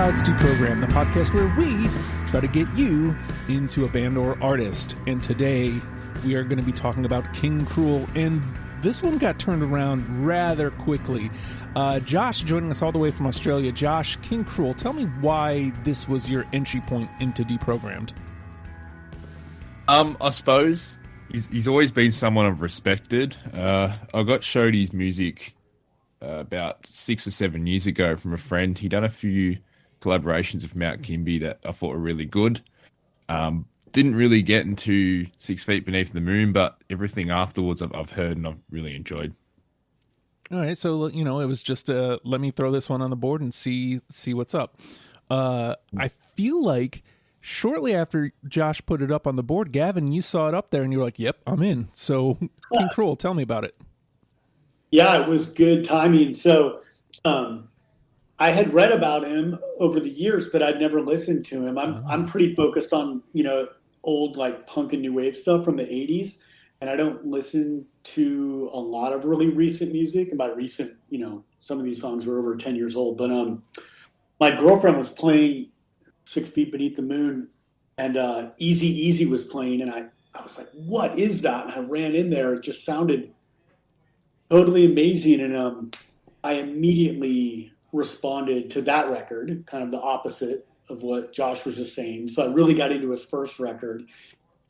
It's Deprogram, the podcast where we try to get you into a band or artist. And today we are going to be talking about King Krule, and this one got turned around rather quickly. Josh joining us all the way from Australia. Josh, King Krule, tell me why this was your entry point into Deprogrammed. I suppose he's always been someone I've respected. I got showed his music about 6 or 7 years ago from a friend. He'd done a few collaborations with Mount Kimby that I thought were really good. Didn't really get into 6 Feet Beneath the Moon, but everything afterwards I've heard and I've really enjoyed. All right, so it was just let me throw this one on the board and see what's up. I feel like shortly after Josh put it up on the board, Gavin, you saw it up there and you were like, "Yep, I'm in." So King Krule, tell me about it. Yeah, it was good timing. So I had read about him over the years, but I'd never listened to him. I'm pretty focused on, old like punk and new wave stuff from the 80s. And I don't listen to a lot of really recent music. And by recent, some of these songs were over 10 years old. But my girlfriend was playing 6 Feet Beneath the Moon, and Easy Easy was playing. And I was like, what is that? And I ran in there. It just sounded totally amazing. And I immediately responded to that record, kind of the opposite of what Josh was just saying. So I really got into his first record.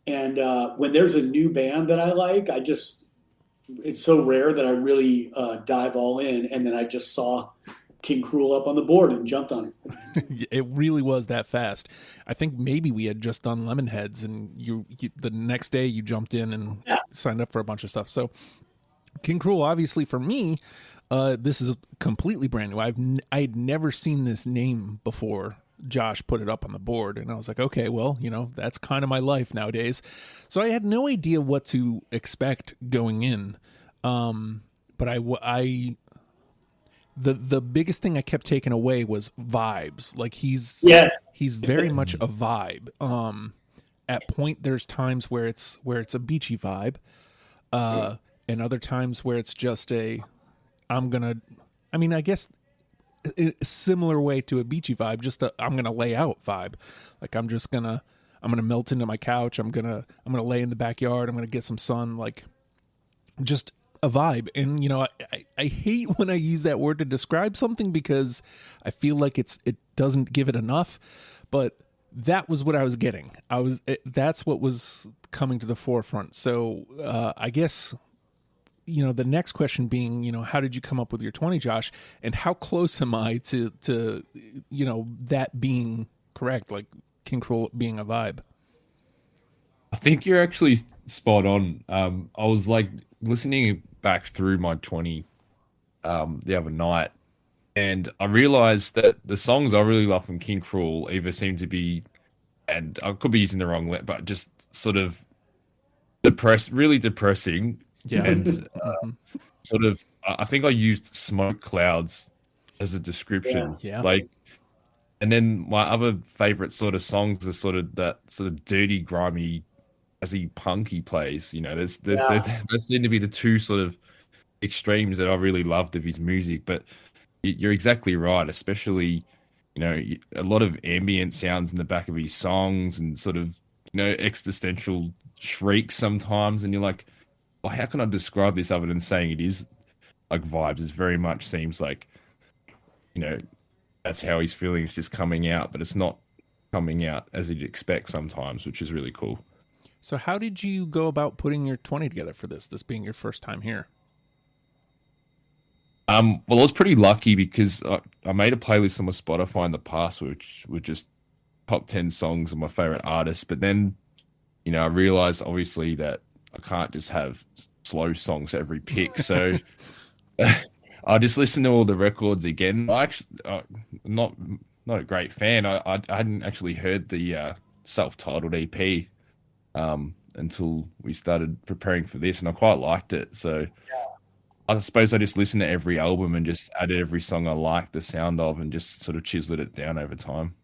And when there's a new band that I like, it's so rare that I really dive all in. And then I just saw King Krule up on the board and jumped on it. It really was that fast. I think maybe we had just done Lemonheads, and you the next day you jumped in and signed up for a bunch of stuff. So King Krule, obviously for me, this is completely brand new. I'd never seen this name before Josh put it up on the board, and I was like, okay, well, that's kind of my life nowadays. So I had no idea what to expect going in. But the biggest thing I kept taking away was vibes. Like he's very much a vibe. At point, there's times where it's a beachy vibe, and other times where it's just I guess a similar way to a beachy vibe, just I'm gonna lay out vibe. Like I'm gonna melt into my couch. I'm gonna lay in the backyard. I'm gonna get some sun. Like just a vibe. And I hate when I use that word to describe something because I feel like it doesn't give it enough. But that was what I was getting. That's what was coming to the forefront. So I guess. The next question being, how did you come up with your 20, Josh? And how close am I to that being correct, like King Krule being a vibe? I think you're actually spot on. I was like listening back through my 20 the other night, and I realized that the songs I really love from King Krule either seem to be, and I could be using the wrong word, but just sort of really depressing. Yeah. And sort of, I think I used smoke clouds as a description. Yeah. And then my other favorite sort of songs are sort of that sort of dirty, grimy, as he punk he plays. There seem to be the two sort of extremes that I really loved of his music. But you're exactly right, especially, a lot of ambient sounds in the back of his songs and sort of, existential shrieks sometimes. And you're like, well, how can I describe this other than saying it is like vibes? It very much seems like, that's how he's feeling. It's just coming out, but it's not coming out as you'd expect sometimes, which is really cool. So how did you go about putting your 20 together for this being your first time here? Well, I was pretty lucky because I made a playlist on my Spotify in the past, which were just top 10 songs of my favorite artists. But then, I realized obviously that I can't just have slow songs every pick. So I just listened to all the records again. I actually not a great fan. I hadn't actually heard the self-titled EP until we started preparing for this, and I quite liked it. So I suppose I just listened to every album and just added every song I liked the sound of and just sort of chiseled it down over time.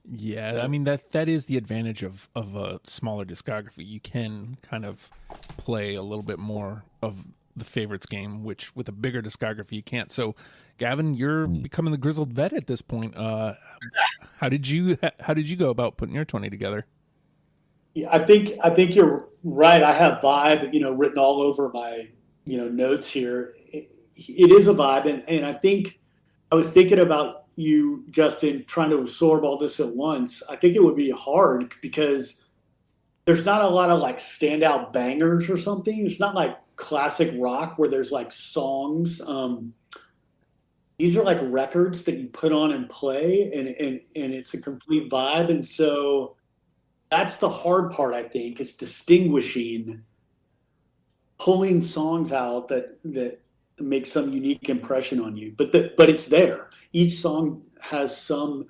Yeah, I mean that is the advantage of a smaller discography. You can kind of play a little bit more of the favorites game, which with a bigger discography you can't. So, Gavin, you're becoming the grizzled vet at this point. How did you go about putting your 20 together? Yeah, I think you're right. I have vibe, written all over my, notes here. It is a vibe, and I think I was thinking about you, Justin, trying to absorb all this at once. I think it would be hard because there's not a lot of like standout bangers or something. It's not like classic rock where there's like songs. These are like records that you put on and play, and it's a complete vibe. And so that's the hard part, I think, is distinguishing, pulling songs out that make some unique impression on you. But it's there. Each song has some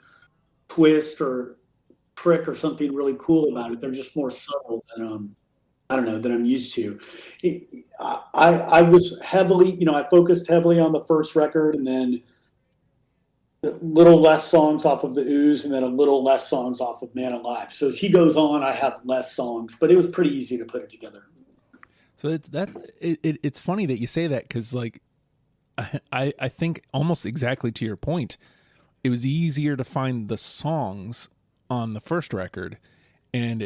twist or trick or something really cool about it. They're just more subtle than than I'm used to. I was heavily, I focused heavily on the first record, and then a little less songs off of the Ooze, and then a little less songs off of Man Alive. So as he goes on, I have less songs, but it was pretty easy to put it together. So it's funny that you say that, because like I think almost exactly to your point, it was easier to find the songs on the first record, and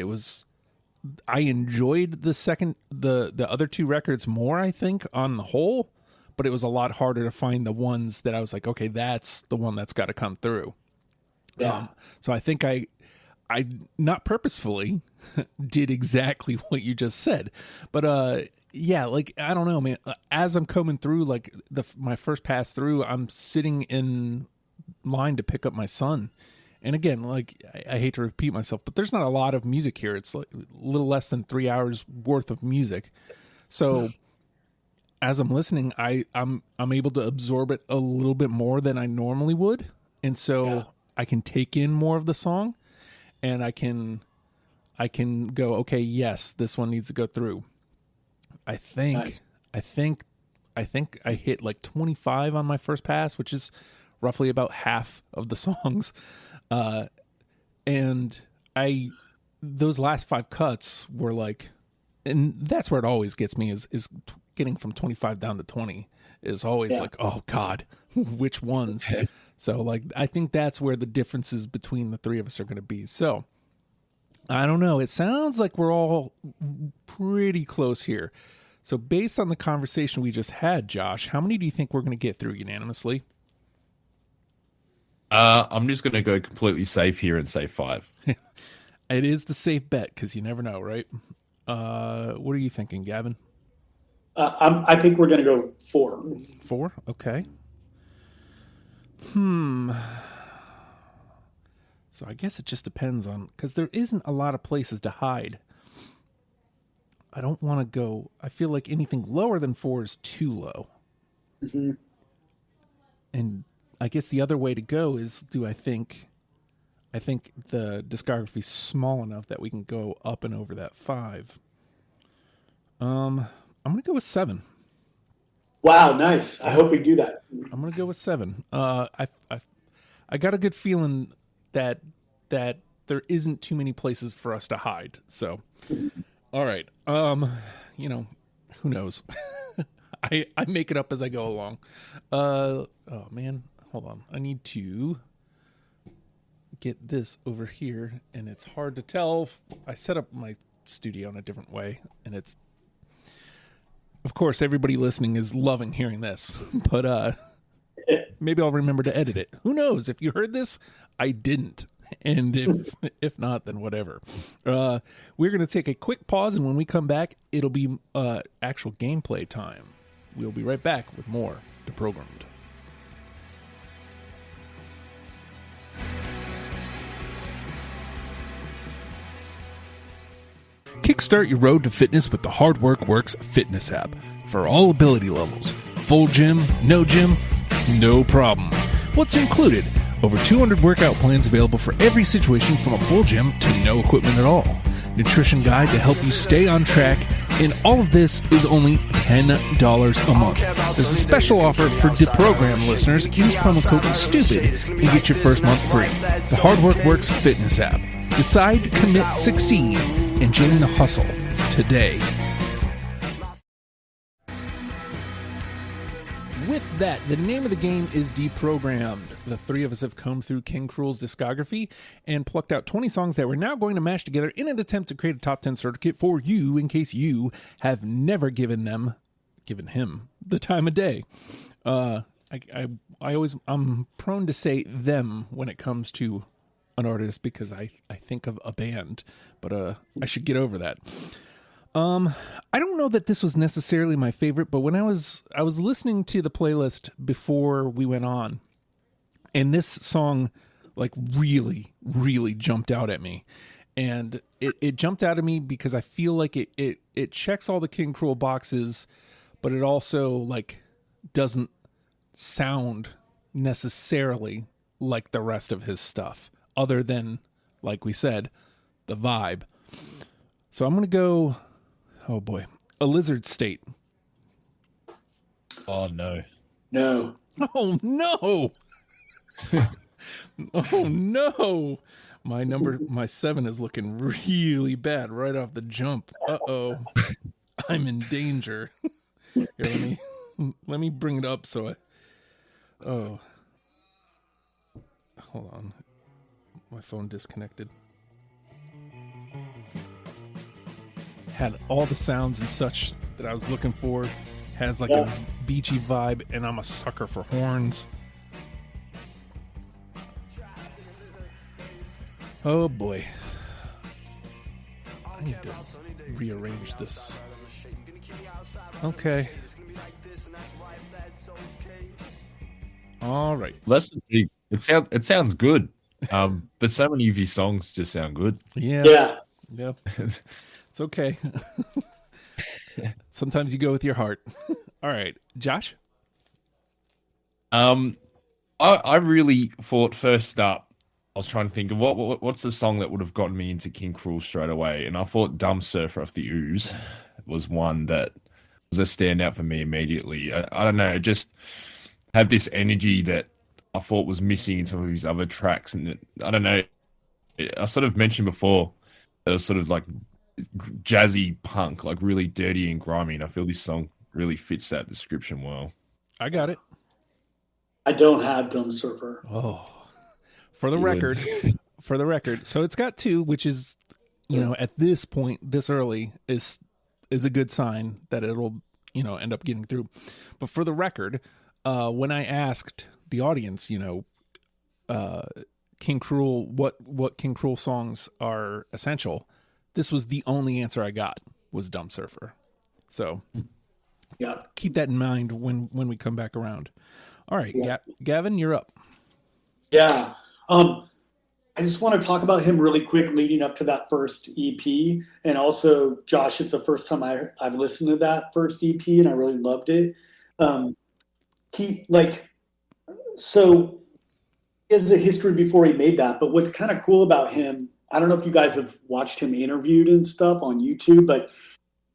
I enjoyed the other two records more, I think, on the whole, but it was a lot harder to find the ones that I was like, okay, that's the one that's got to come through. Yeah. So I think I not purposefully did exactly what you just said, but yeah, like, I don't know, man, as I'm coming through, like my first pass through, I'm sitting in line to pick up my son. And again, like, I hate to repeat myself, but there's not a lot of music here. It's like a little less than 3 hours worth of music. So as I'm listening, I'm able to absorb it a little bit more than I normally would. And so I can take in more of the song, and I can go, okay, yes, this one needs to go through. I think I hit like 25 on my first pass, which is roughly about half of the songs. And those last 5 cuts were like, and that's where it always gets me is getting from 25 down to 20 is always like, oh God, which ones? Okay. So like, I think that's where the differences between the three of us are going to be. So I don't know. It sounds like we're all pretty close here. So based on the conversation we just had, Josh, how many do you think we're going to get through unanimously? I'm just going to go completely safe here and say 5. It is the safe bet because you never know, right? What are you thinking, Gavin? I think we're going to go 4. 4? Okay. So I guess it just depends on, because there isn't a lot of places to hide. I don't want to go, I feel like anything lower than 4 is too low. Mm-hmm. And I guess the other way to go is, I think the discography is small enough that we can go up and over that 5. I'm going to go with 7. Wow, nice. I hope we do that. I'm going to go with 7. I got a good feeling that there isn't too many places for us to hide. So, all right. Who knows? I make it up as I go along. Oh man, hold on. I need to get this over here, and it's hard to tell. I set up my studio in a different way, and it's, of course, everybody listening is loving hearing this, but maybe I'll remember to edit it. Who knows? If you heard this, I didn't. And if not, then whatever. We're going to take a quick pause, and when we come back, it'll be actual gameplay time. We'll be right back with more Deprogrammed. Kickstart your road to fitness with the Hard Work Works fitness app. For all ability levels, full gym, no problem. What's included? Over 200 workout plans available for every situation, from a full gym to no equipment at all. Nutrition guide to help you stay on track, and all of this is only $10 a month. There's a special offer for Deprogram listeners. Use promo code STUPID and get your first month free. The Hard Work Works fitness app. Decide, commit, succeed, and join the hustle today. That's that. The name of the game is Deprogrammed. The three of us have combed through King Krule's discography and plucked out 20 songs that we're now going to mash together in an attempt to create a top 10 certificate for you in case you have never given him the time of day. I'm prone to say them when it comes to an artist because I think of a band, but I should get over that. I don't know that this was necessarily my favorite, but when I was listening to the playlist before we went on, and this song like really, really jumped out at me. And it jumped out at me because I feel like it checks all the King Krule boxes, but it also like doesn't sound necessarily like the rest of his stuff, other than, like we said, the vibe. So I'm going to go, oh boy, A Lizard State. Oh, no. No. Oh, no. Oh, no. My 7 is looking really bad right off the jump. Uh-oh. I'm in danger. Here, let me bring it up so hold on. My phone disconnected. Had all the sounds and such that I was looking for. Has like a beachy vibe, and I'm a sucker for horns. Oh boy. I need to rearrange this. Okay. All right. That's the thing. It sounds good. But so many of your songs just sound good. Yeah. It's okay. Sometimes you go with your heart. All right, Josh. I really thought first up, I was trying to think of what's the song that would have gotten me into King Krule straight away, and I thought "Dumb Surfer" off the Ooze was one that was a standout for me immediately. I don't know, it just had this energy that I thought was missing in some of his other tracks, and I don't know. I sort of mentioned before it was sort of like jazzy punk, like really dirty and grimy, and I feel this song really fits that description well. I got it. I don't have Dumb Surfer. Oh, for the record. So it's got 2, which is, at this point, this early is a good sign that it'll, end up getting through. But for the record, when I asked the audience, King Krule, what King Krule songs are essential, this was the only answer I got was Dumb Surfer. So yeah, keep that in mind when we come back around. All right, yeah. Gavin, you're up. Yeah. I just want to talk about him really quick leading up to that first EP. And also, Josh, it's the first time I've listened to that first EP, and I really loved it. He has a history before he made that, but what's kind of cool about him, I don't know if you guys have watched him interviewed and stuff on YouTube, but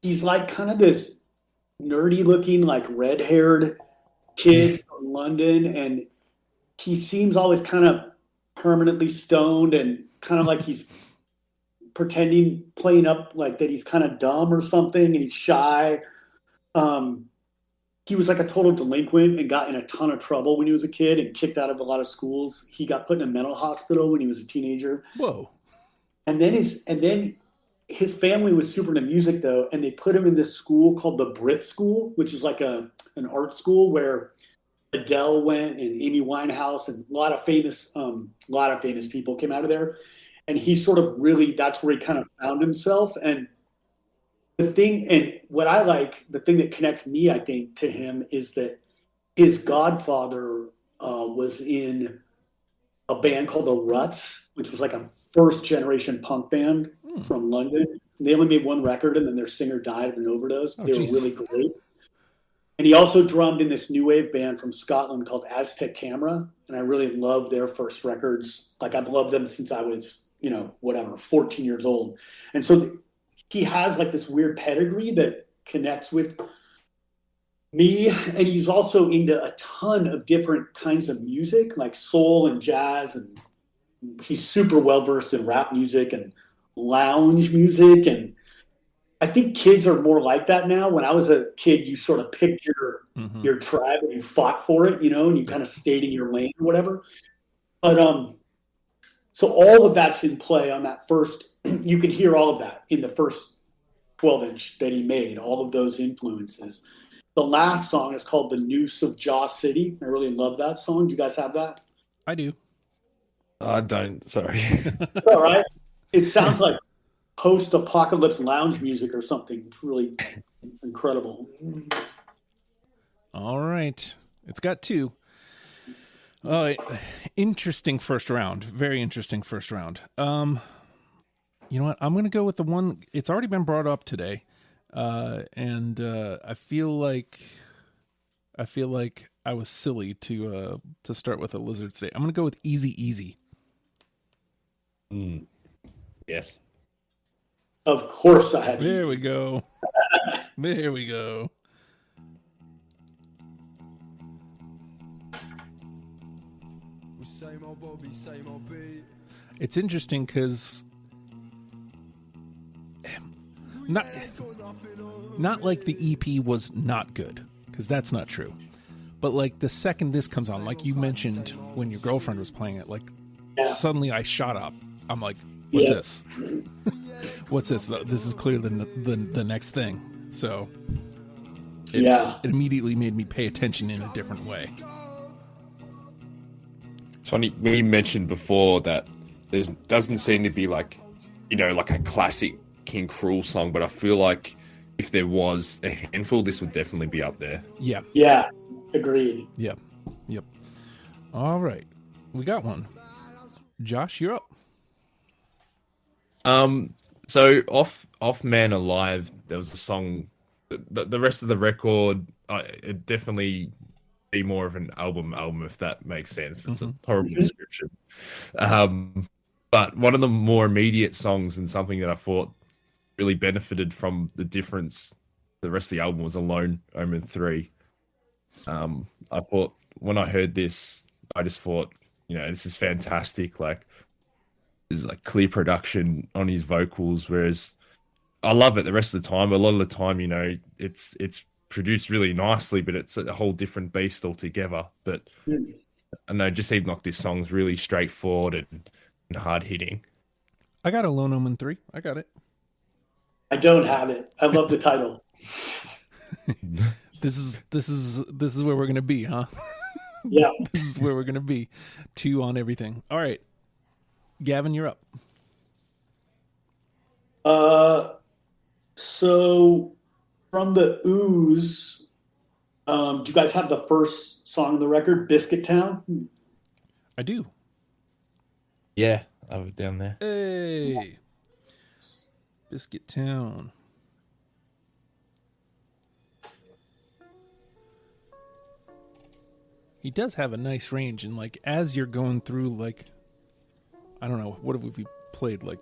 he's like kind of this nerdy looking, like red-haired kid from London, and he seems always kind of permanently stoned and kind of like he's playing up like that he's kind of dumb or something, and he's shy. He was like a total delinquent and got in a ton of trouble when he was a kid and kicked out of a lot of schools. He got put in a mental hospital when he was a teenager. Whoa. And then his family was super into music though, and they put him in this school called the Brit School, which is like an art school where Adele went and Amy Winehouse and a lot of famous people came out of there. And he sort of really, that's where he kind of found himself. And the thing that connects me, I think, to him is that his godfather was in a band called the Ruts, which was like a first generation punk band from London. They only made one record and then their singer died of an overdose. They were really great. And he also drummed in this new wave band from Scotland called Aztec Camera. And I really love their first records. Like I've loved them since I was, 14 years old. And so he has like this weird pedigree that connects with me. And he's also into a ton of different kinds of music, like soul and jazz. And he's super well-versed in rap music and lounge music. And I think kids are more like that now. When I was a kid, you sort of picked Mm-hmm. your tribe and you fought for it, and you kind of stayed in your lane or whatever. But so all of that's in play on that first. You can hear all of that in the first 12-inch that he made. All of those influences. The last song is called "The Noose of Jaw City." I really love that song. Do you guys have that? I do. I don't. Sorry. All right. It sounds like post-apocalypse lounge music or something. It's really incredible. All right. It's got 2. Interesting first round. Very interesting first round. You know what? I'm going to go with the one. It's already been brought up today. And I feel like I was silly to start with a Lizard State. I'm going to go with Easy Easy. Yes. Of course I had. There we go. There we go. It's interesting because not like the EP was not good, because that's not true. But like the second this comes on, like you mentioned when your girlfriend was playing it, like suddenly I shot up. I'm like, what's this? What's this? This is clearly the next thing. So it immediately made me pay attention in a different way. It's funny, we mentioned before that there doesn't seem to be like a classic King Krule song, but I feel like if there was a handful, this would definitely be up there. Yeah. Yeah. Agreed. Yep. All right. We got one. Josh, you're up. So off Man Alive, there was a song. The rest of the record, it definitely be more of an album, if that makes sense. It's a horrible description. But one of the more immediate songs and something that I thought really benefited from the difference the rest of the album was Alone, Omen 3. I thought when I heard this, I just thought, this is fantastic. Like, there's like clear production on his vocals, whereas I love it the rest of the time. A lot of the time, it's produced really nicely, but it's a whole different beast altogether. But I know, just seemed like this song's really straightforward and hard hitting. I got Alone Omen 3. I got it. I don't have it. I love the title. This is where we're gonna be, huh? Yeah. This is where we're gonna be. 2 on everything. All right, Gavin, you're up. So from the Ooze, do you guys have the first song on the record, Biscuit Town? I do. Yeah, I have it down there. Hey, Biscuit Town. He does have a nice range, and like as you're going through, like, I don't know, what have we played, like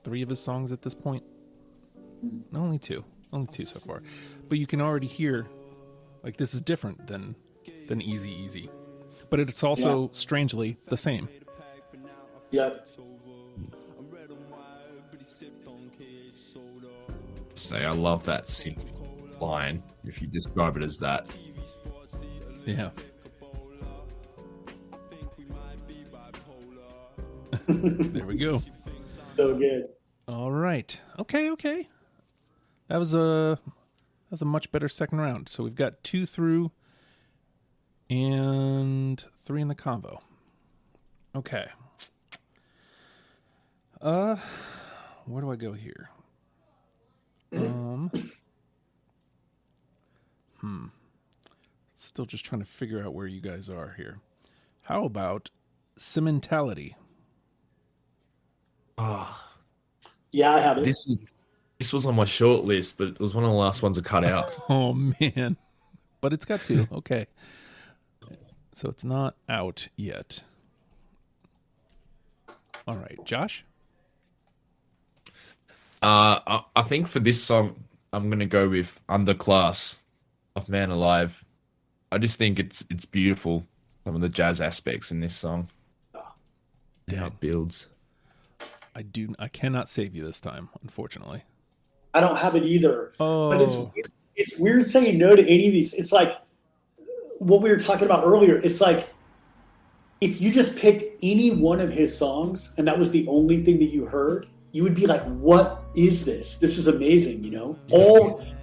3 of his songs at this point? No, only 2 so far. But you can already hear, like, this is different than Easy Easy, but it's also strangely the same. Yep. Say, I love that synth line, if you describe it as that. Yeah. There we go. So good. All right. Okay. That was a much better second round. So we've got 2 through and 3 in the combo. Okay. Where do I go here? Still just trying to figure out where you guys are here. How about Sentimentality? Yeah, I have it. This was on my short list, but it was one of the last ones I cut out. Oh, man. But it's got 2. Okay. So it's not out yet. All right, Josh? I think for this song, I'm going to go with Underclass of Man Alive. I just think it's beautiful, some of the jazz aspects in this song. And how it builds. I cannot save you this time, unfortunately. I don't have it either. But Oh, it's weird saying no to any of these. It's like what we were talking about earlier. It's like if you just picked any one of his songs and that was the only thing that you heard, you would be like, "What is this? This is amazing!" You know,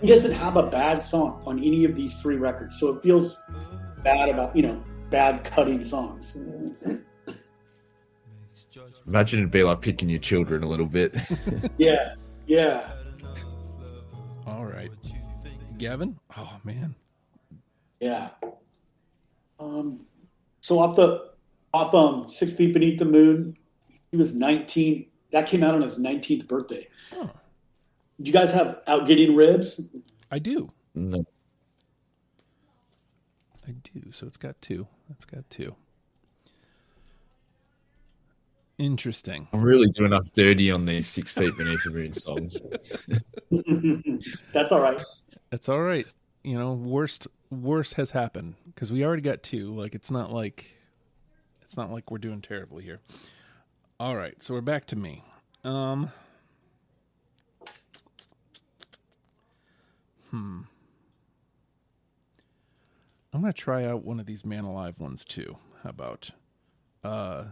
he doesn't have a bad song on any of these 3 records, so it feels bad about bad cutting songs. Imagine it'd be like picking your children a little bit. Yeah, yeah. all right. Gavin? Oh, man. Yeah. So off 6 Feet Beneath the Moon, he was 19. That came out on his 19th birthday. Oh, Did you guys have Out Getting Ribs? I do. No. I do. So it's got 2. It's got 2. Interesting. I'm really doing us dirty on these 6 Feet Beneath the Moon songs. That's all right. That's all right. You know, worst has happened because we already got 2. Like it's not like we're doing terribly here. All right, so we're back to me. I'm gonna try out one of these Man Alive ones too. How about to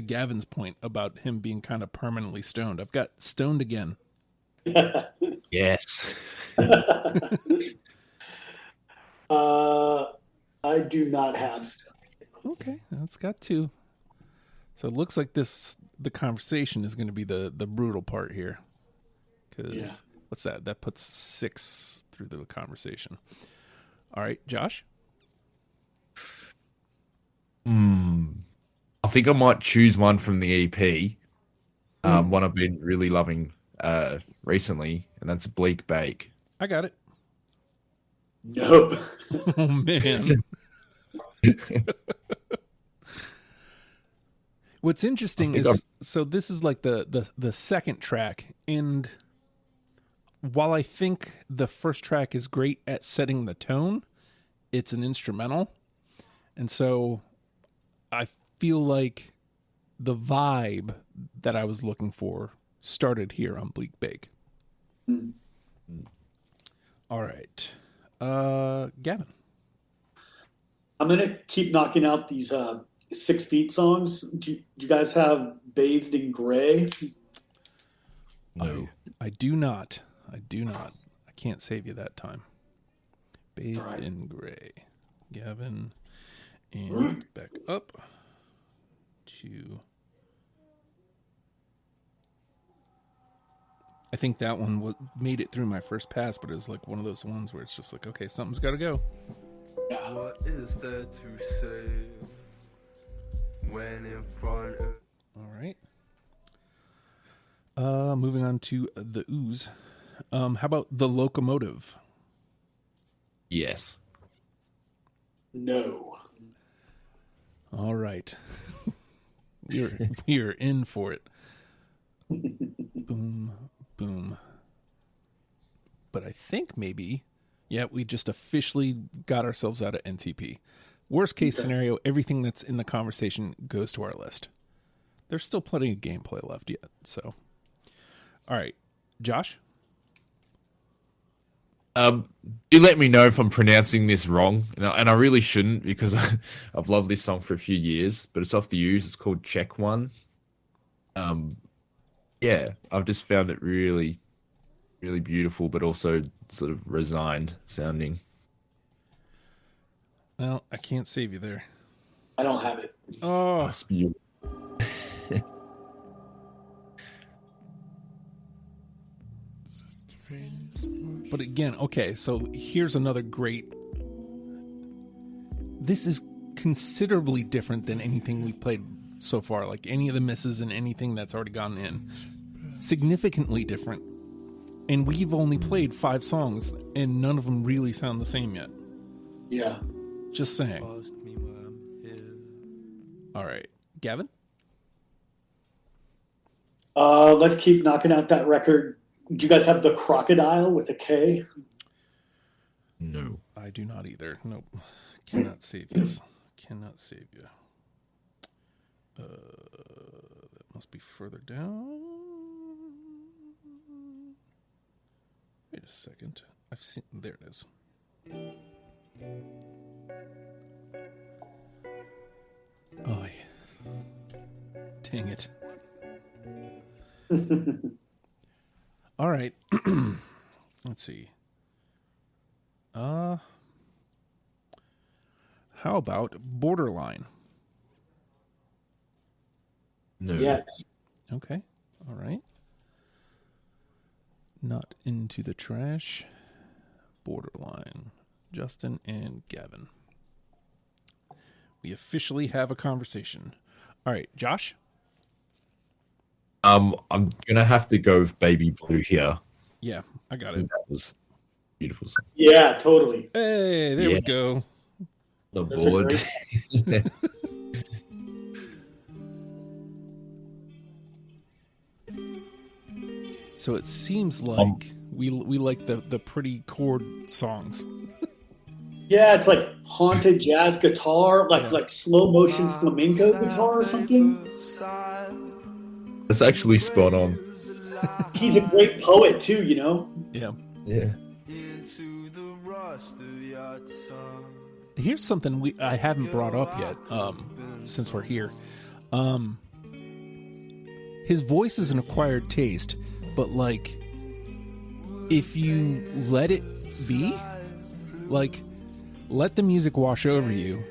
Gavin's point about him being kind of permanently stoned? I've got Stoned Again. Yes. I do not have. Okay, that's got 2. So it looks like the conversation is going to be the brutal part here. Because what's that? That puts 6 through the conversation. All right, Josh? I think I might choose one from the EP. One I've been really loving recently, and that's Bleak Bake. I got it. Nope. Oh, man. What's interesting is, so this is like the second track, and while I think the first track is great at setting the tone, it's an instrumental, and so I feel like the vibe that I was looking for started here on Bleak Bake. All right. Gavin. I'm going to keep knocking out these 6 Feet songs. Do you guys have Bathed in Gray? No. I do not. I can't save you that time. Bathed in Gray. Gavin. And back up to... I think that one made it through my first pass, but it's like one of those ones where it's just like, okay, something's got to go. Yeah. What is there to say when in front of... All right. Moving on to the Ooze. How about The Locomotive? Yes. No. All right. we are in for it. Boom, boom. But I think maybe, we just officially got ourselves out of NTP. Worst case scenario, everything that's in the conversation goes to our list. There's still plenty of gameplay left yet, so. All right. Josh? You let me know if I'm pronouncing this wrong, and I really shouldn't because I've loved this song for a few years, but it's off the Ooze. It's called Check One. Yeah, I've just found it really, really beautiful, but also sort of resigned sounding. Well, I can't save you there. I don't have it. Oh, That's beautiful. but again, okay, so here's another great... This is considerably different than anything we've played so far, like any of the misses and anything that's already gone in. Significantly different. And we've only played 5 songs, and none of them really sound the same yet. Yeah. Just saying. All right. Gavin? Let's keep knocking out that record. Do you guys have The Crocodile with a K? No. I do not either. Nope. Cannot save you. Cannot save you. That must be further down. Wait a second. I've seen. There it is. Oh, dang it. All right. Let's see. How about Borderline? No. Yes. Okay. All right. Not into the trash. Borderline. Justin and Gavin. We officially have a conversation. All right, Josh? I'm gonna have to go with Baby Blue here. Yeah, I got it. That was a beautiful song. Yeah, totally. Hey, there we go. The That's a board. great So it seems like we like the pretty chord songs. Yeah, it's like haunted jazz guitar, Yeah. like slow motion flamenco guitar or something. That's actually spot on. He's a great poet too, you know. Yeah. Yeah. Here's something I haven't brought up yet, since we're here. His voice is an acquired taste, but like, if you let it be, like, let the music wash over you,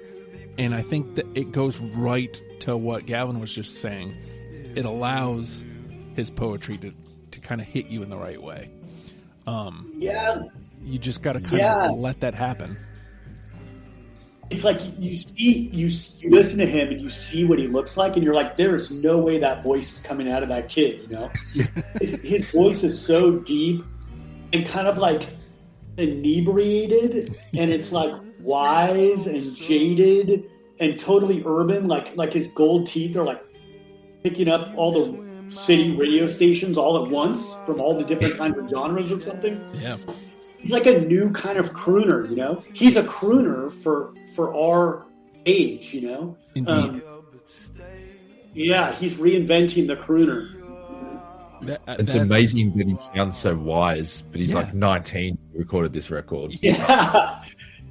and I think that it goes right to what Gavin was just saying. It allows his poetry to kind of hit you in the right way. Yeah, You just got to kind of let that happen. it's like you listen to him and you see what he looks like, and you're like, there's no way that voice is coming out of that kid. You know, his voice is so deep and kind of like inebriated, and it's like wise and jaded and totally urban. Like his gold teeth are like picking up all the city radio stations all at once from all the different kinds of genres or something. Yeah. He's like a new kind of crooner, you know. He's a crooner for our age, you know. Indeed. Yeah, he's reinventing the crooner. It's amazing that he sounds so wise, but he's like 19 when he recorded this record. Yeah,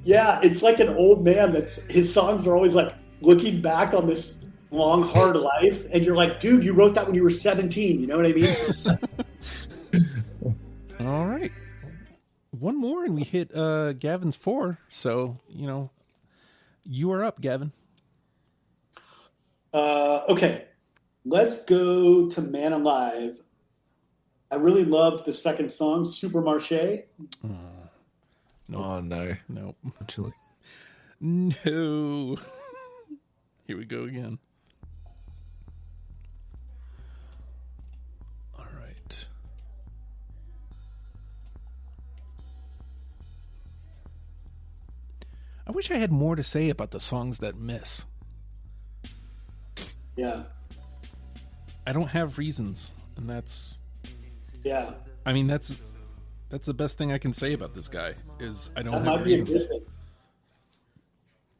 yeah. It's like an old man. His songs are always like looking back on this long, hard life, and you're like, dude, you wrote that when you were 17. You know what I mean? All right. One more and we hit Gavin's 4. So, you are up, Gavin. Okay. Let's go to Man Alive. I really loved the second song, Supermarché. Nope. Oh, no. Nope. Actually. No. Here we go again. All right. I wish I had more to say about the songs that miss. Yeah. I don't have reasons, and that's... Yeah. I mean, that's the best thing I can say about this guy, is I don't That have might be a reasons. good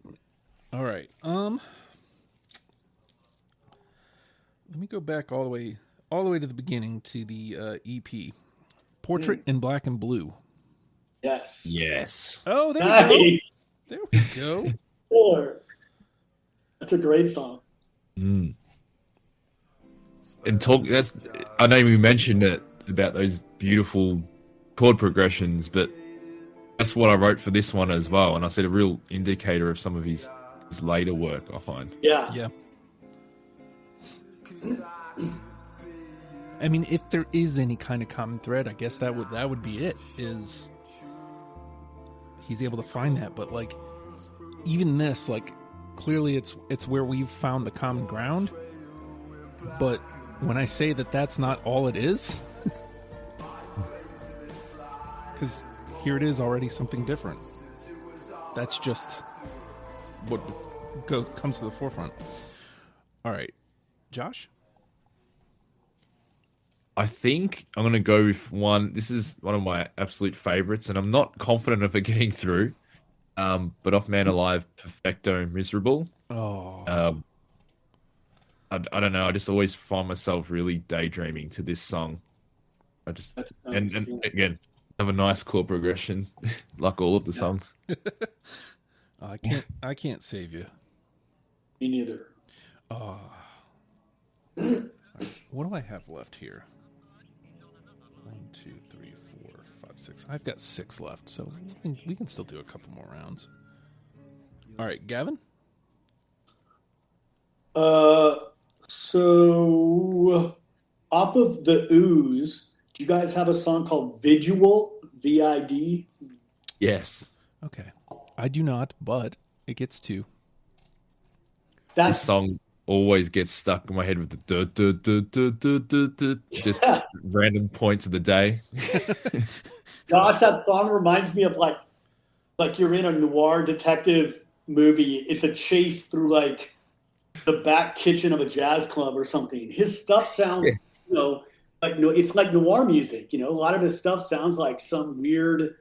thing. All right. Let me go back all the way to the beginning to the EP. Portrait in Black and Blue. Yes. Yes. Oh, there we Nice. go. There we go. Four. That's a great song. Mm. And I know we mentioned it about those beautiful chord progressions, but that's what I wrote for this one as well. And I said a real indicator of some of his later work, I find. Yeah. Yeah. I mean, if there is any kind of common thread, I guess that would be it. Is he's able to find that, but like even this, like clearly it's where we've found the common ground. But when I say that that's not all it is, because here it is already something different. That's just what comes to the forefront. All right, Josh? I think I'm going to go with one. This is one of my absolute favorites, and I'm not confident of it getting through. But off Man Alive, Perfecto Miserable. Oh. I don't know. I just always find myself really daydreaming to this song. That's nice. And again, have a nice chord progression, like all of the songs. I can't save you. Me neither. What do I have left here? 1, 2, 3, 4, 5, 6. I've got 6 left, so we can still do a couple more rounds. All right, Gavin? So off of the Ooze, do you guys have a song called Visual? VID? Yes. Okay. I do not, but it gets 2. This That's song always gets stuck in my head with the just random points of the day. gosh, that song reminds me of like you're in a noir detective movie. It's a chase through like the back kitchen of a jazz club or something. His stuff sounds, like it's like noir music. A lot of his stuff sounds like some weird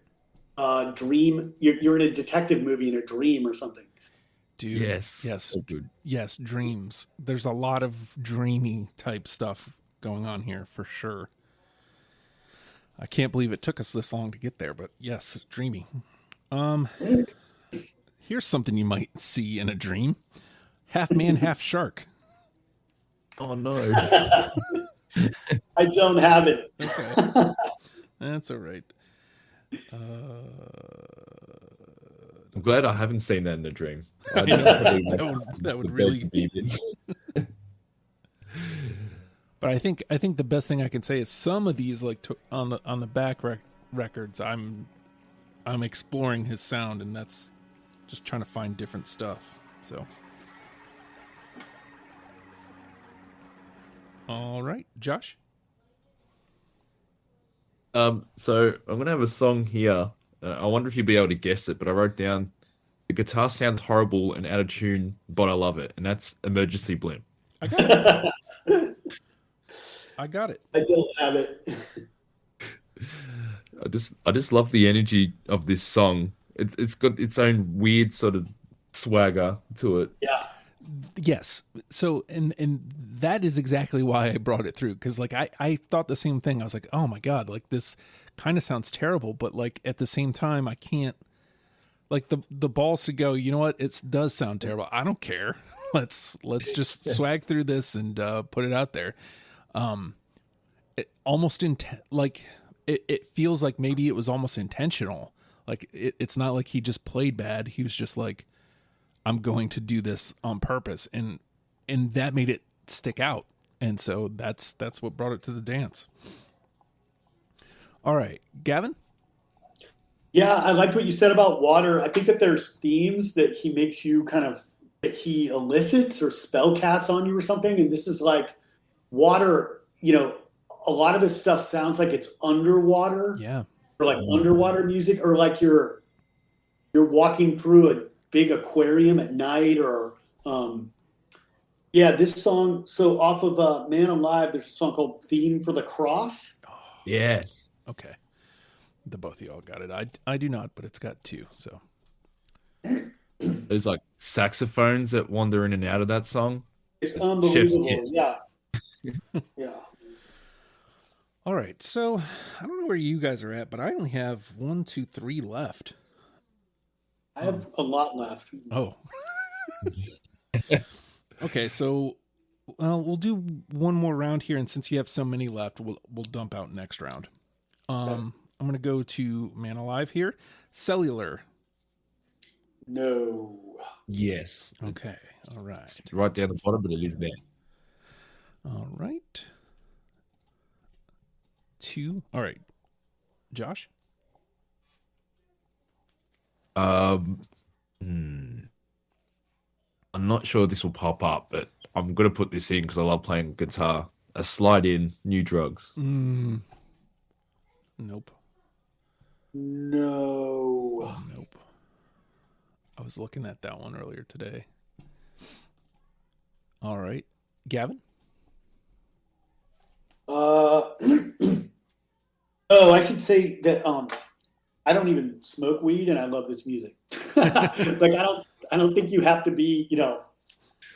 dream. You're in a detective movie in a dream or something. Dude, Yes. yes, So good. yes, dreams. There's a lot of dreamy type stuff going on here for sure. I can't believe it took us this long to get there, but yes, dreamy. Here's something you might see in a dream. Half man, half shark. Oh no. I don't have it. Okay. That's all right. I'm glad I haven't seen that in a dream. I You know, probably that would the really. bed to be in. But I think the best thing I can say is some of these, like on the back records, I'm exploring his sound, and that's just trying to find different stuff. So, all right, Josh. So I'm gonna have a song here. I wonder if you'll be able to guess it, but I wrote down the guitar sounds horrible and out of tune, but I love it, and that's Emergency Blimp. I got it. I got it. I don't have it. I just love the energy of this song. It's got its own weird sort of swagger to it. Yeah. Yes. So, and that is exactly why I brought it through. Cause like, I thought the same thing. I was like, oh my God, like this kind of sounds terrible, but like at the same time, I can't like the balls to go, you know what? It does sound terrible. I don't care. Let's just swag through this and, put it out there. It almost like it feels like maybe it was almost intentional. Like it's not like he just played bad. He was just like, I'm going to do this on purpose, and that made it stick out. And so that's what brought it to the dance. All right, Gavin. Yeah, I liked what you said about water. I think that there's themes that he makes you that he elicits or spell casts on you or something. And this is like water, a lot of his stuff sounds like it's underwater. Yeah. Or like underwater music, or like you're walking through a big aquarium at night, or this song. So off of Man Alive, there's a song called Theme for the Cross. Yes. Okay. The both of y'all got it. I do not, but it's got 2. So There's like saxophones that wander in and out of that song. It's Chef's unbelievable. kiss. Yeah. Yeah. all right. So I don't know where you guys are at, but I only have 1, 2, 3 left. I have a lot left. Oh. Okay, so we'll do one more round here, and since you have so many left, we'll dump out next round. I'm gonna go to Man Alive here. Cellular. No. Yes. Okay. All right. Right down the bottom, but it is there. All right. 2. All right. Josh. I'm not sure this will pop up, but I'm gonna put this in because I love playing guitar. A slide in New Drugs. Nope. No. Nope. I was looking at that one earlier today. All right. Gavin? Oh, I should say that I don't even smoke weed, and I love this music. Like I don't think you have to be,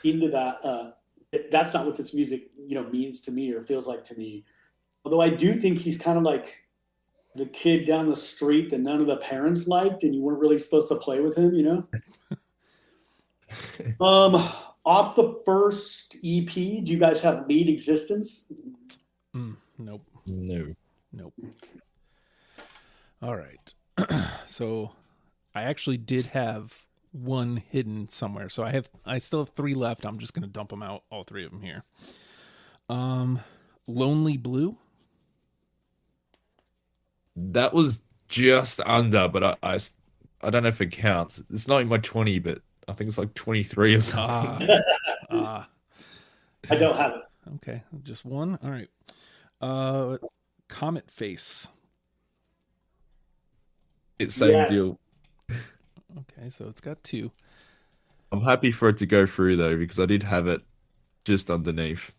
into that. That's not what this music, means to me or feels like to me. Although I do think he's kind of like the kid down the street that none of the parents liked, and you weren't really supposed to play with him, you know? Off the first EP, do you guys have Lead Existence? Nope. No. Nope. All right. So I actually did have one hidden somewhere. So I still have 3 left. I'm just going to dump them out, all 3 of them here. Lonely Blue. That was just under, but I don't know if it counts. It's not in my 20, but I think it's like 23 or something. I don't have it. Okay, just one. All right. Comet Face. It's same Yes. deal. Okay, so it's got 2. I'm happy for it to go through though, because I did have it just underneath.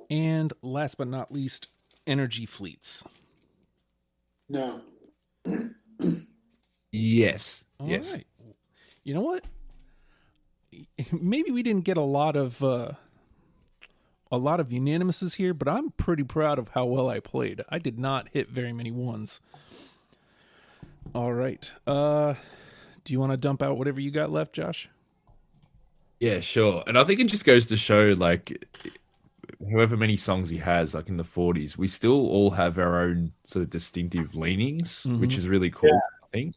And last but not least, Energy Fleets. No. Yes. All yes. right. You know what? Maybe we didn't get a lot of unanimouses here, but I'm pretty proud of how well I played. I did not hit very many ones. All right. Do you want to dump out whatever you got left, Josh? Yeah, sure. And I think it just goes to show, like, however many songs he has, like in the 40s, we still all have our own sort of distinctive leanings, which is really cool, I think.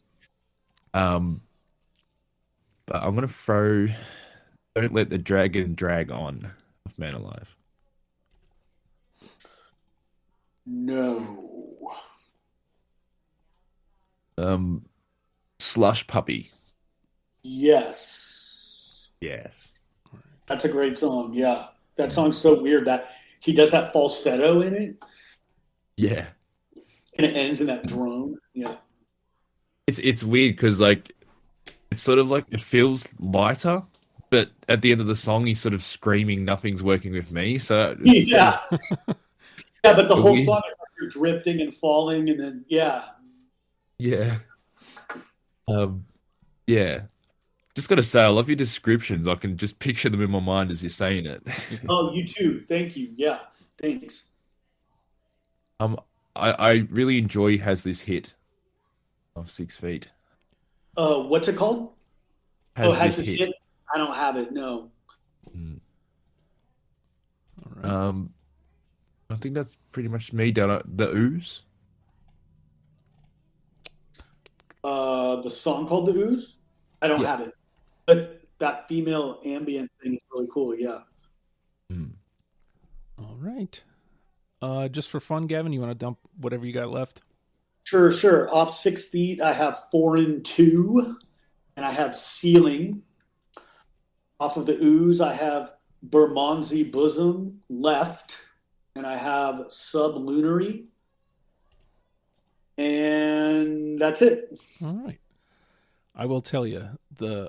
But I'm going to throw Don't Let the Dragon Drag On of Man Alive. No. Slush Puppy. Yes. Yes. That's a great song. Yeah. That song's so weird that he does that falsetto in it Yeah. and it ends in that drone. Yeah. It's weird because, like, it's sort of like it feels lighter, but at the end of the song, he's sort of screaming, "Nothing's working with me." So it's Yeah. Yeah, but the whole weird. song is like you're drifting and falling and then, yeah. Yeah. Yeah. Just gotta say, I love your descriptions. I can just picture them in my mind as you're saying it. Oh, you too. Thank you. Yeah. Thanks. I really enjoy Has This Hit of 6 Feet. What's it called? Has this hit? I don't have it. No. All right. I think that's pretty much me done. The Ooze. The song called The Ooze? I don't have it. But that female ambient thing is really cool. Yeah. All right. Just for fun, Gavin, you want to dump whatever you got left? Sure. Off 6 feet, I have 4 and 2, and I have Ceiling. Off of The Ooze, I have Bermondsey Bosom left, and I have Sublunary. And that's it. All right. I will tell you the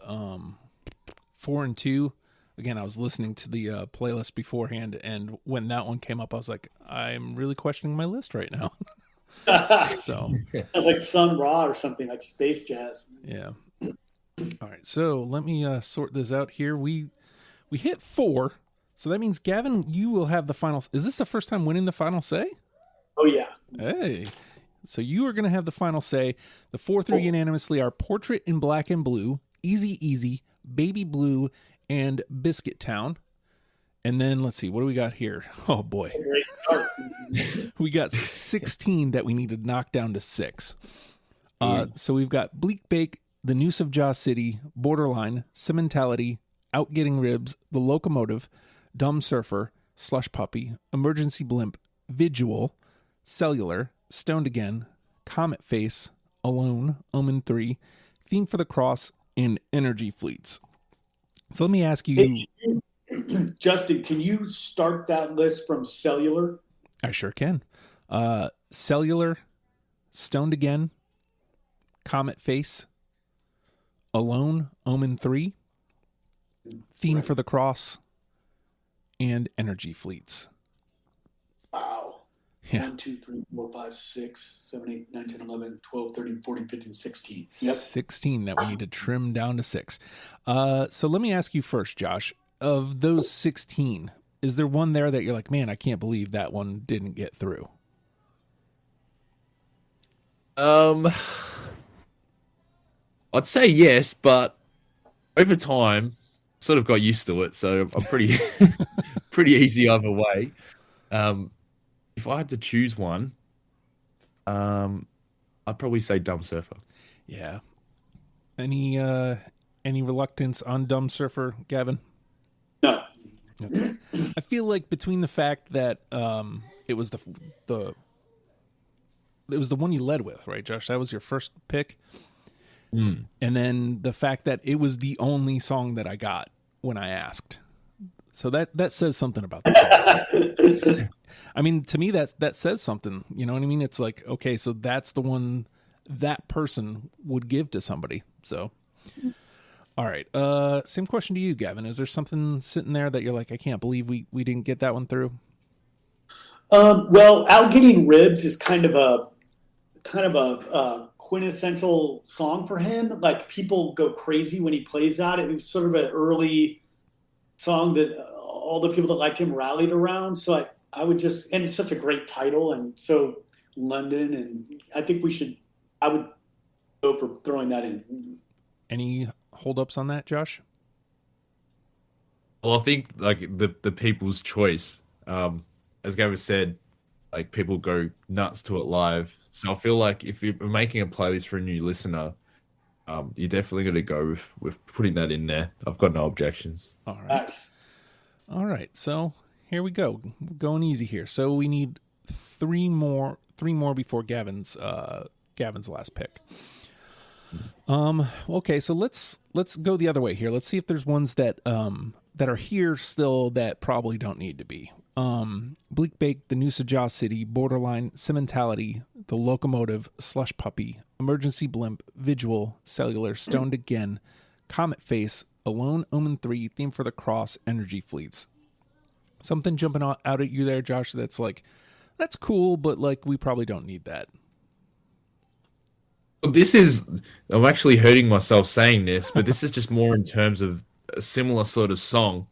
4 and 2. Again, I was listening to the playlist beforehand, and when that one came up, I was like, I'm really questioning my list right now. So Sounds like Sun Ra or something, like space jazz. yeah. All right. So let me sort this out here. We hit 4, so that means Gavin, you will have the final. Is this the first time winning the final say? Oh, yeah. Hey. So you are going to have the final say. The 4 through unanimously are Portrait in Black and Blue, Easy Easy, Baby Blue, and Biscuit Town. And then let's see, what do we got here? Oh boy. Great start. We got 16 that we need to knock down to 6. So we've got Bleak Bake, The Noose of Jaw City, Borderline, Sentimentality, Out Getting Ribs, The Locomotive, Dumb Surfer, Slush Puppy, Emergency Blimp, Visual, Cellular, Stoned Again, Comet Face, Alone, Omen 3, Theme for the Cross, and Energy Fleets. So let me ask you. Justin, can you start that list from Cellular? I sure can. Cellular, Stoned Again, Comet Face, Alone, Omen 3, Theme for the Cross, and Energy Fleets. Wow. Yeah. 1, 2, 3, 4, 5, 6, 7, 8, 9, 10, 11, 12, 13, 14, 15, 16. Yep. 16 that we need to trim down to 6. So let me ask you first, Josh. Of those 16, is there one there that you're like, man, I can't believe that one didn't get through? Um, I'd say yes, but over time, sort of got used to it, so I'm pretty pretty easy either way. Um, if I had to choose one, um, I'd probably say Dumb Surfer. Yeah. Any reluctance on Dumb Surfer, Gavin? No. Okay. I feel like between the fact that it was the it was the one you led with, right, Josh? That was your first pick. Mm. And then the fact that it was the only song that I got when I asked. So that says something about this song. I mean, to me that says something. You know what I mean? It's like, okay, so that's the one that person would give to somebody. So all right. Same question to you, Gavin. Is there something sitting there that you're like, I can't believe we didn't get that one through? Well, Out Getting Ribs is kind of a quintessential song for him. Like people go crazy when he plays that. It was sort of an early song that all the people that liked him rallied around. So I would just, and it's such a great title, and so London, and I think I would go for throwing that in. Any holdups on that, Josh? Well, I think like the people's choice, as Gavin said, like people go nuts to it live. So I feel like if you're making a playlist for a new listener, you're definitely going to go with putting that in there. I've got no objections. All right. Nice. All right. So here we go. We're going easy here. So we need three more before Gavin's last pick. Okay, so let's go the other way here. Let's see if there's ones that are here still that probably don't need to be. Bleak Bake, The Noosa Jaw City, Borderline, Sentimentality, The Locomotive, Slush Puppy, Emergency Blimp, Vigil, Cellular, Stoned Again, Comet Face, Alone, Omen 3, Theme for the Cross, Energy Fleets. Something jumping out at you there, Josh, that's like, that's cool, but like we probably don't need that. I'm actually hurting myself saying this, but this is just more in terms of a similar sort of song.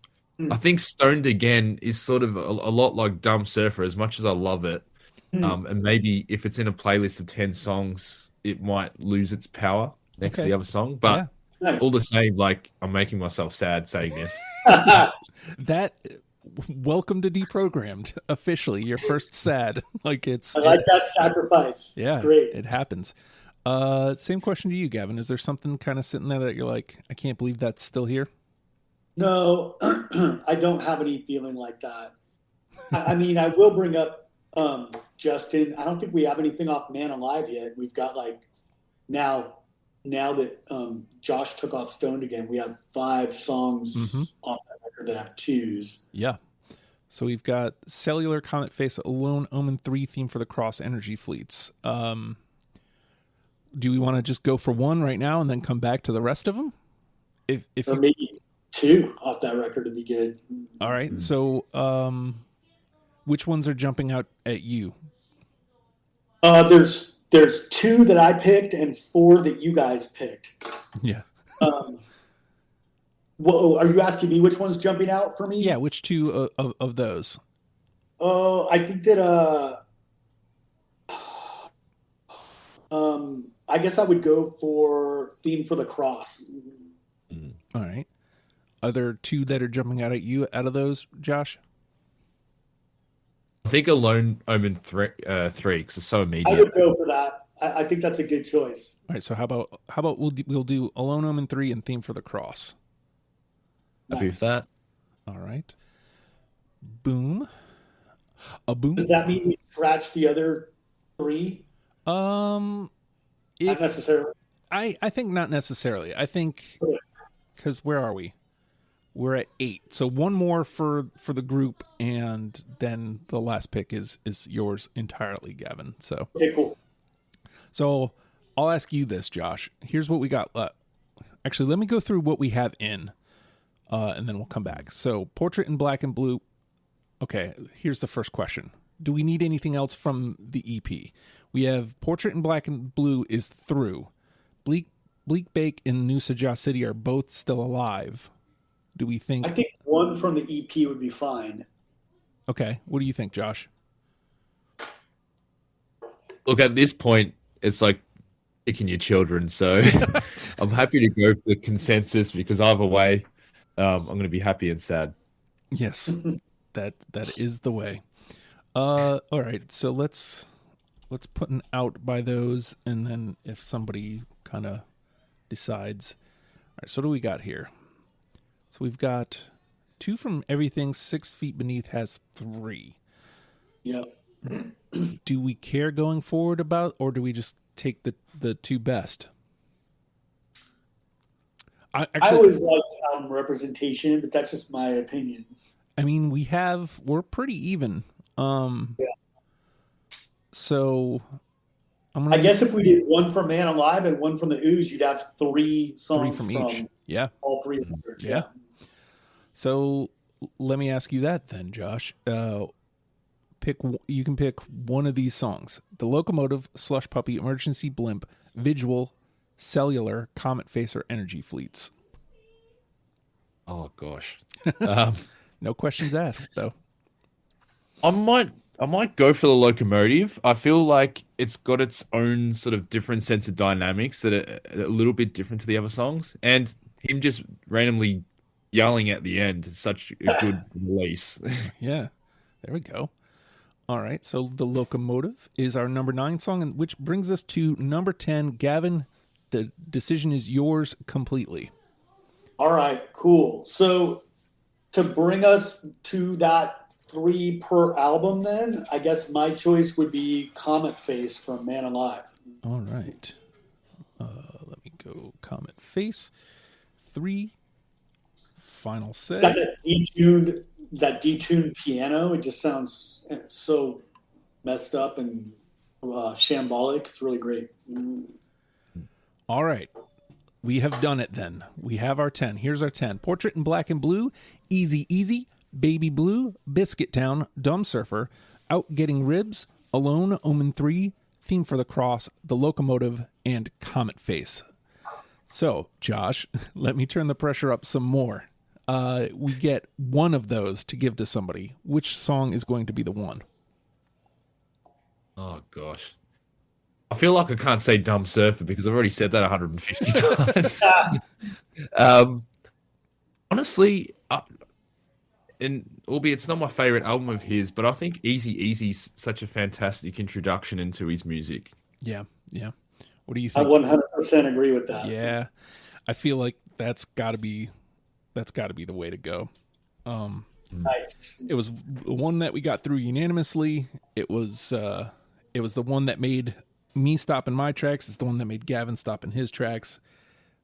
I think Stoned Again is sort of a lot like Dumb Surfer, as much as I love it. And maybe if it's in a playlist of 10 songs, it might lose its power next to the other song. But Nice. all the same, like, I'm making myself sad saying this. That welcome to Deprogrammed officially. Your first sad. Like I like that sacrifice. Yeah, It's great. it happens. Same question to you, Gavin. Is there something kind of sitting there that you're like, I can't believe that's still here? No, I don't have any feeling like that. I mean, I will bring up Justin. I don't think we have anything off Man Alive yet. We've got like now that Josh took off Stoned Again, we have 5 songs off that record that have 2s. Yeah. So we've got Cellular, Comet Face, Alone, Omen 3, Theme for the Cross, Energy Fleets. Do we want to just go for one right now and then come back to the rest of them? Or maybe 2 off that record would be good. All right. So which ones are jumping out at you? There's 2 that I picked and 4 that you guys picked. Yeah. Well, are you asking me which one's jumping out for me? Yeah, which 2 of those? Oh, I think that I guess I would go for Theme for the Cross. All right. Are there 2 that are jumping out at you out of those, Josh? I think Alone Omen 3 because it's so I immediate. would go for that. I think that's a good choice. All right. So how about we'll do Alone, Omen 3 and Theme for the Cross. Happy with that? All right. Boom. A boom. Does that mean we scratch the other 3? Not necessarily. I think not necessarily. I think because where are we? We're at 8. So one more for the group, and then the last pick is yours entirely, Gavin. So Okay, cool. So I'll ask you this, Josh. Here's what we got. Actually, let me go through what we have in, and then we'll come back. So Portrait in Black and Blue. Okay, here's the first question. Do we need anything else from the EP? We have Portrait in Black and Blue is through. Bleak Bake and Noosa Jaw City are both still alive. Do we think... I think one from the EP would be fine. Okay, what do you think, Josh? Look, at this point, it's like picking your children. So I'm happy to go for the consensus because either way, I'm going to be happy and sad. Yes, that is the way. All right, so let's put an out by those, and then if somebody kind of decides. All right, so what do we got here? So we've got 2 from Everything. 6 Feet Beneath has 3. Yeah. Do we care going forward about, or do we just take the 2 best? I always like representation, but that's just my opinion. I mean, we're pretty even. Yeah. So I guess if we did 1 from Man Alive and 1 from the Ooze, you'd have 3 songs from each. Yeah. All 3 records. Yeah. So let me ask you that then, Josh. You can pick one of these songs: The Locomotive, Slush Puppy, Emergency Blimp, Visual, Cellular, Comet Face, or Energy Fleets. Oh gosh. No questions asked, though. I might go for the Locomotive. I feel like it's got its own sort of different sense of dynamics that are a little bit different to the other songs, and him just randomly yelling at the end is such a good release. Yeah, there we go. All right, so The Locomotive is our number 9 song, and which brings us to number 10. Gavin, the decision is yours completely. All right, cool. So to bring us to that 3 per album, then I guess my choice would be Comet Face from Man Alive. All right, let me go Comet Face. 3. Final say. It's got that detuned piano. It just sounds so messed up and shambolic. It's really great. All right. We have done it then. We have our 10. Here's our 10. Portrait in Black and Blue, Easy Easy, Baby Blue, Biscuit Town, Dumb Surfer, Out Getting Ribs, Alone, Omen 3, Theme for the Cross, The Locomotive, and Comet Face. So, Josh, let me turn the pressure up some more. We get one of those to give to somebody. Which song is going to be the one? Oh gosh. I feel like I can't say Dumb Surfer because I've already said that 150 times. Honestly, and albeit it's not my favorite album of his, but I think Easy Easy's such a fantastic introduction into his music. Yeah. What do you think? I 100% agree with that. Yeah, I feel like that's got to be the way to go. Nice. It was the one that we got through unanimously. It was the one that made me stop in my tracks. It's the one that made Gavin stop in his tracks.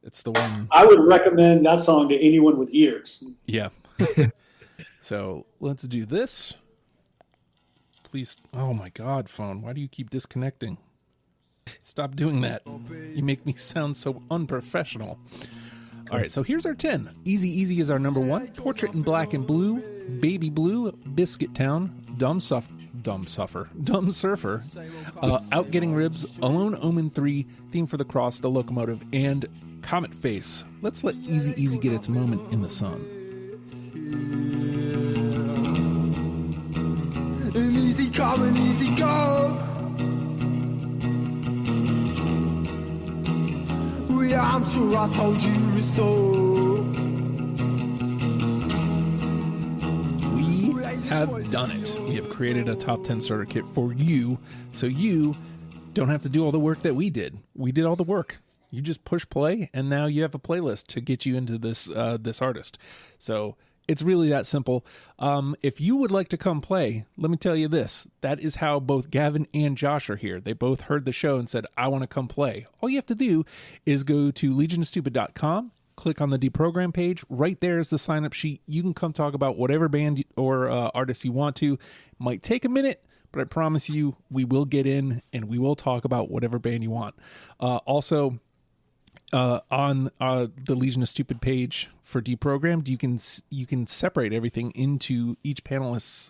It's the one I would recommend that song to anyone with ears. Yeah. So let's do this. Please. Oh my God, phone. Why do you keep disconnecting? Stop doing that. You make me sound so unprofessional. All right, so here's our 10. Easy Easy is our number 1. Portrait in Black and Blue, Baby Blue, Biscuit Town, Dumb Surfer, Out Getting Ribs, Alone, Omen 3, Theme for the Cross, The Locomotive, and Comet Face. Let's let Easy Easy get its moment in the sun. An easy come and easy go. Yeah, I'm sure I told you so. We have done it. We have created a top 10 starter kit for you, so you don't have to do all the work that we did. We did all the work. You just push play, and now you have a playlist to get you into this artist. So it's really that simple. If you would like to come play, let me tell you this. That is how both Gavin and Josh are here. They both heard the show and said, I want to come play. All you have to do is go to legionofstupid.com, click on the deprogram page. Right there is the sign-up sheet. You can come talk about whatever band or artist you want to. It might take a minute, but I promise you we will get in and we will talk about whatever band you want. Also, on the Legion of Stupid page for Deprogrammed, you can separate everything into each panelist.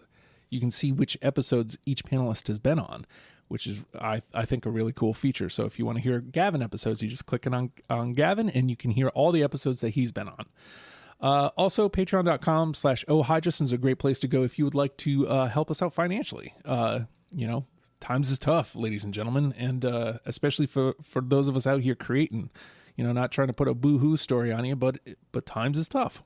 You can see which episodes each panelist has been on, which is I think a really cool feature. So if you want to hear Gavin episodes, you just click on Gavin and you can hear all the episodes that he's been on. Also, patreon.com/ohydrus is a great place to go if you would like to help us out financially. times is tough, ladies and gentlemen, and especially for those of us out here creating. Not trying to put a boo-hoo story on you, but times is tough.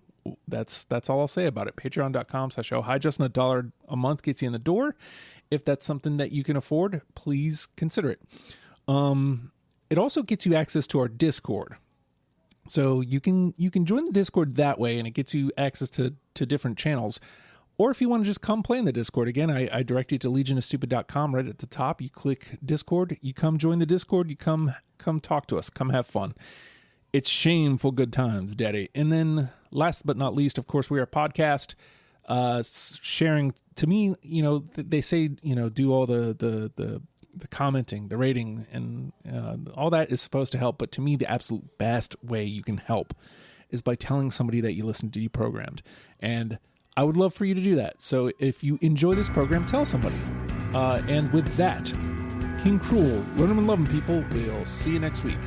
That's all I'll say about it. Patreon.com/oh hi. Just $1 a month gets you in the door. If that's something that you can afford, please consider it. It also gets you access to our Discord. So you can join the Discord that way, and it gets you access to different channels. Or if you want to just come play in the Discord, again, I direct you to legionofstupid.com right at the top. You click Discord, you come join the Discord, you come talk to us, come have fun. It's shameful good times, daddy. And then last but not least, of course, we are a podcast. Sharing, to me, they say, do all the commenting, the rating, and all that is supposed to help. But to me, the absolute best way you can help is by telling somebody that you listen to Deprogrammed. And I would love for you to do that. So if you enjoy this program, tell somebody. And with that, King Krule, learn them and love them, people. We'll see you next week.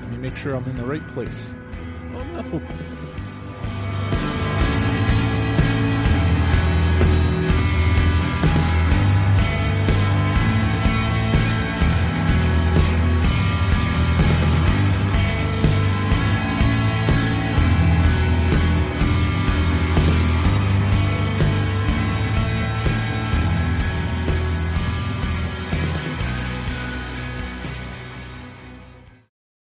Let me make sure I'm in the right place. Oh, no.